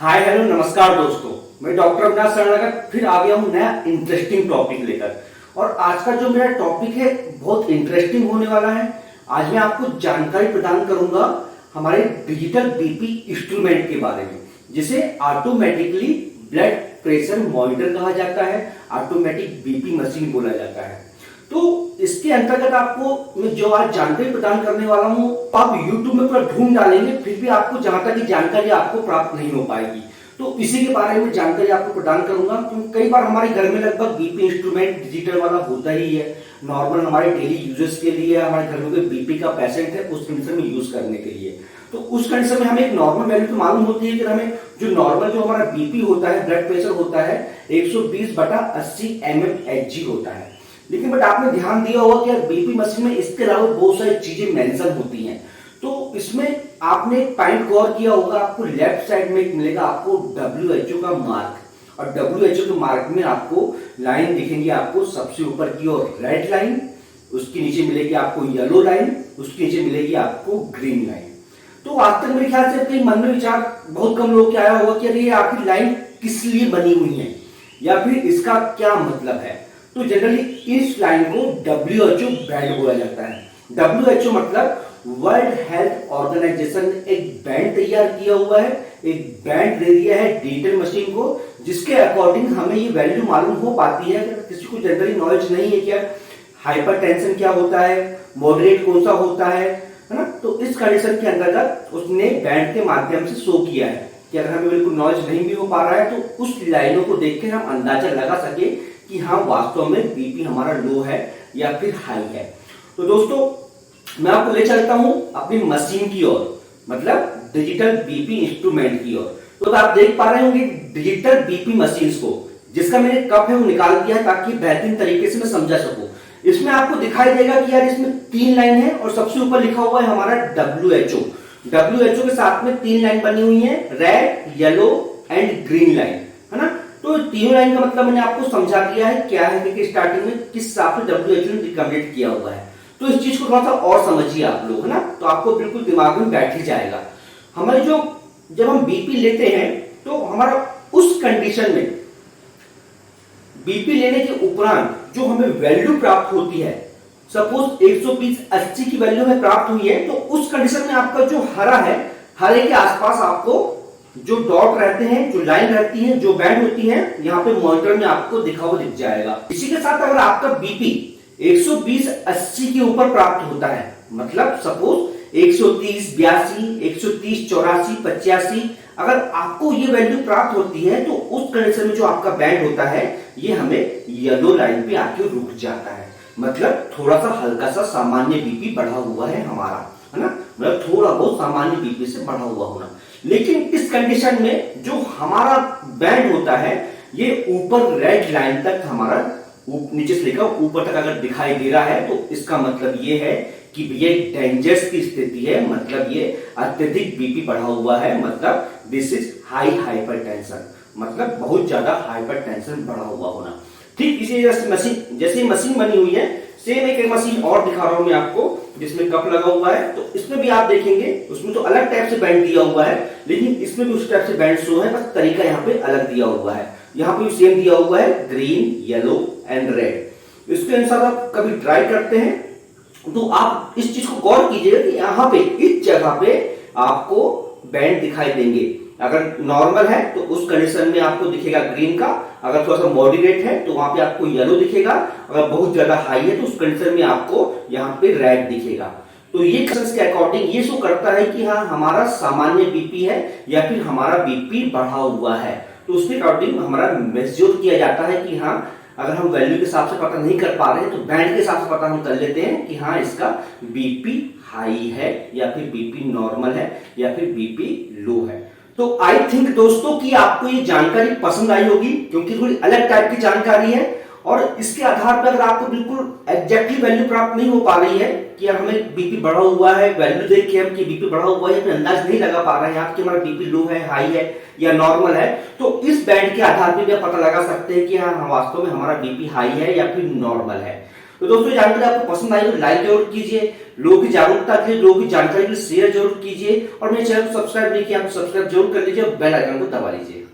Hi hello नमस्कार दोस्तों, मैं डॉक्टर अविनाश शरणकर फिर आ गया हूँ नया इंटरेस्टिंग टॉपिक लेकर। और आज का जो मेरा टॉपिक है बहुत इंटरेस्टिंग होने वाला है। आज मैं आपको जानकारी प्रदान करूंगा हमारे डिजिटल बीपी इंस्ट्रूमेंट के बारे में, जिसे ऑटोमेटिकली ब्लड प्रेशर मॉनिटर कहा जाता है, ऑटोमेटिक बीपी मशीन बोला जाता है। तो इसके अंतर्गत आपको मैं जो आज जानकारी प्रदान करने वाला हूं, आप YouTube में पूरा ढूंढ डालेंगे फिर भी आपको जहां तक की जानकारी आपको प्राप्त नहीं हो पाएगी। तो इसी के बारे में जानकारी आपको प्रदान करूंगा, क्योंकि कई बार हमारे घर में लगभग बीपी इंस्ट्रूमेंट डिजिटल वाला होता ही है। नॉर्मल हमारे डेली यूजेस के लिए, हमारे घर में कोई बीपी का पेशेंट है उस कंडीशन में यूज करने के लिए, तो उस कंडीशन में हमें एक नॉर्मल वैल्यू तो मालूम होती है कि हमें जो नॉर्मल जो हमारा बीपी होता है, ब्लड प्रेशर होता है 120/80 mmHg होता है। लेकिन बट आपने ध्यान दिया होगा कि यार बीपी मशीन में इसके अलावा बहुत सारी चीजें मेंशन होती हैं। तो इसमें आपने एक पॉइंट गौर किया होगा, आपको लेफ्ट साइड में मिलेगा आपको WHO का मार्क, और WHO के मार्क में आपको लाइन दिखेंगी, आपको सबसे ऊपर की ओर रेड लाइन, उसके नीचे मिलेगी आपको येलो लाइन, उसके नीचे मिलेगी आपको ग्रीन लाइन। तो आज तक मेरे ख्याल से कई मन में विचार बहुत कम लोग के आया होगा कि अरे ये आखिर लाइन किस लिए बनी हुई है या फिर इसका क्या मतलब है। तो जनरली इस लाइन को WHO बैंड बोला जाता है। WHO मतलब वर्ल्ड हेल्थ ऑर्गेनाइजेशन ने एक बैंड तैयार किया हुआ है, एक बैंड दे दिया है डिजिटल मशीन को, जिसके अकॉर्डिंग हमें ये वैल्यू मालूम हो पाती है। किसी को जनरली नॉलेज नहीं है क्या हाइपरटेंशन क्या होता है, मॉडरेट कौन सा होता है ना, तो इस कंडीशन के अंतर्गत उसने बैंड के माध्यम से शो किया है कि अगर हमें बिल्कुल नॉलेज नहीं भी हो पा रहा है तो उस लाइनों को देख के हम अंदाजा लगा सके कि हाँ वास्तव में बीपी हमारा लो है या फिर हाई है। तो दोस्तों मैं आपको ले चलता हूं अपनी मशीन की ओर, मतलब डिजिटल बीपी इंस्ट्रूमेंट की ओर। तो आप देख पा रहे होंगे डिजिटल बीपी मशीन को, जिसका मैंने कप है वो निकाल दिया है ताकि बेहतरीन तरीके से मैं समझा सकूं। इसमें आपको दिखाई देगा कि यार इसमें 3 लाइन है और सबसे ऊपर लिखा हुआ है हमारा WHO के साथ में 3 लाइन बनी हुई है, red, yellow and green line, है ना। तो तीनों लाइन का मतलब मैंने आपको समझा दिया है क्या है कि स्टार्टिंग में किस हिसाब से WHO ने रिकमेंडेड किया हुआ है। तो इस चीज को थोड़ा सा और समझिए आप लोग, है ना, तो आपको बिल्कुल दिमाग में बैठ ही जाएगा। हमारे जो जब हम बीपी लेते हैं तो हमारा उस कंडीशन में बीपी लेने के उपरांत जो हमें वैल्यू प्राप्त होती है, सपोज 120/80 की वैल्यू हमें प्राप्त हुई है, तो उस कंडीशन में आपका जो हरा है, हरे के आसपास आपको जो डॉट रहते हैं, जो लाइन रहती है, जो बैंड होती है, यहाँ पे मॉनिटर में आपको दिखा हुआ दिख जाएगा। इसी के साथ अगर आपका बीपी 120/80 के ऊपर प्राप्त होता है, मतलब सपोज 130, 82, 130, 84, 85, अगर आपको ये वैल्यू प्राप्त होती है तो उस कंडीशन में जो आपका बैंड होता है ये हमें येलो लाइन पे आके रुक जाता है, मतलब थोड़ा सा हल्का सा सामान्य बीपी बढ़ा हुआ है हमारा, है ना, मतलब थोड़ा बहुत सामान्य बीपी से बढ़ा हुआ होना। लेकिन इस कंडीशन में जो हमारा बैंड होता है ये ऊपर रेड लाइन तक हमारा नीचे से लेकर ऊपर तक अगर दिखाई दे रहा है तो इसका मतलब ये है कि ये डेंजरस की स्थिति है, मतलब ये अत्यधिक बीपी बढ़ा हुआ है, मतलब दिस इज हाई हाइपरटेंशन, मतलब बहुत ज्यादा हाइपरटेंशन बढ़ा हुआ होना। ठीक इसी जैसे मशीन बनी हुई है, सेम एक मशीन और दिखा रहा हूं मैं आपको जिसमें कप लगा हुआ है। तो इसमें भी आप देखेंगे उसमें तो अलग टाइप से बैंड दिया हुआ है, लेकिन इसमें भी उस टाइप से बैंड शो है, बस तरीका यहाँ पे अलग दिया हुआ है। यहाँ पे सेम दिया हुआ है ग्रीन, येलो एंड रेड। इसके अनुसार आप कभी ट्राई करते हैं तो आप इस चीज को गौर कीजिएगा कि यहाँ पे इस जगह पे आपको बैंड दिखाई देंगे। अगर नॉर्मल है तो उस कंडीशन में आपको दिखेगा ग्रीन का, अगर थोड़ा सा मॉडरेट है तो वहां पे आपको येलो दिखेगा, अगर बहुत ज्यादा हाई है तो उस कंडीशन में आपको यहाँ पे रेड दिखेगा। तो ये के अकॉर्डिंग ये शो करता है कि हाँ हमारा सामान्य बीपी है या फिर हमारा बीपी बढ़ा हुआ है। तो उसके अकॉर्डिंग हमारा मेजर किया जाता है कि हाँ अगर हम वैल्यू के हिसाब से पता नहीं कर पा रहे हैं तो बैंड के हिसाब से पता हम कर लेते हैं कि हाँ इसका बीपी हाई है या फिर बीपी नॉर्मल है या फिर बीपी लो है। तो आई थिंक दोस्तों कि आपको ये जानकारी पसंद आई होगी, क्योंकि थोड़ी अलग टाइप की जानकारी है और इसके आधार पर अगर आपको बिल्कुल एग्जैक्टली वैल्यू प्राप्त नहीं हो पा रही है कि यार हमें बीपी बढ़ा हुआ है, वैल्यू देख के हम कि बीपी बढ़ा हुआ है, अंदाज नहीं लगा पा रहे हैं आप कि हमारा बीपी लो है, हाई है या नॉर्मल है, तो इस बैंड के आधार पर भी आप पता लगा सकते हैं कि हाँ वास्तव में हमारा बीपी हाई है या फिर नॉर्मल है। तो दोस्तों जानकारी आपको पसंद आई तो लाइक जरूर कीजिए, लोगों की जागरूकता के लिए, लोगों की जानकारी के लिए शेयर जरूर कीजिए, और मेरे चैनल को सब्सक्राइब नहीं किया तो सब्सक्राइब जरूर कर लीजिए और बेल आइकन को दबा लीजिए।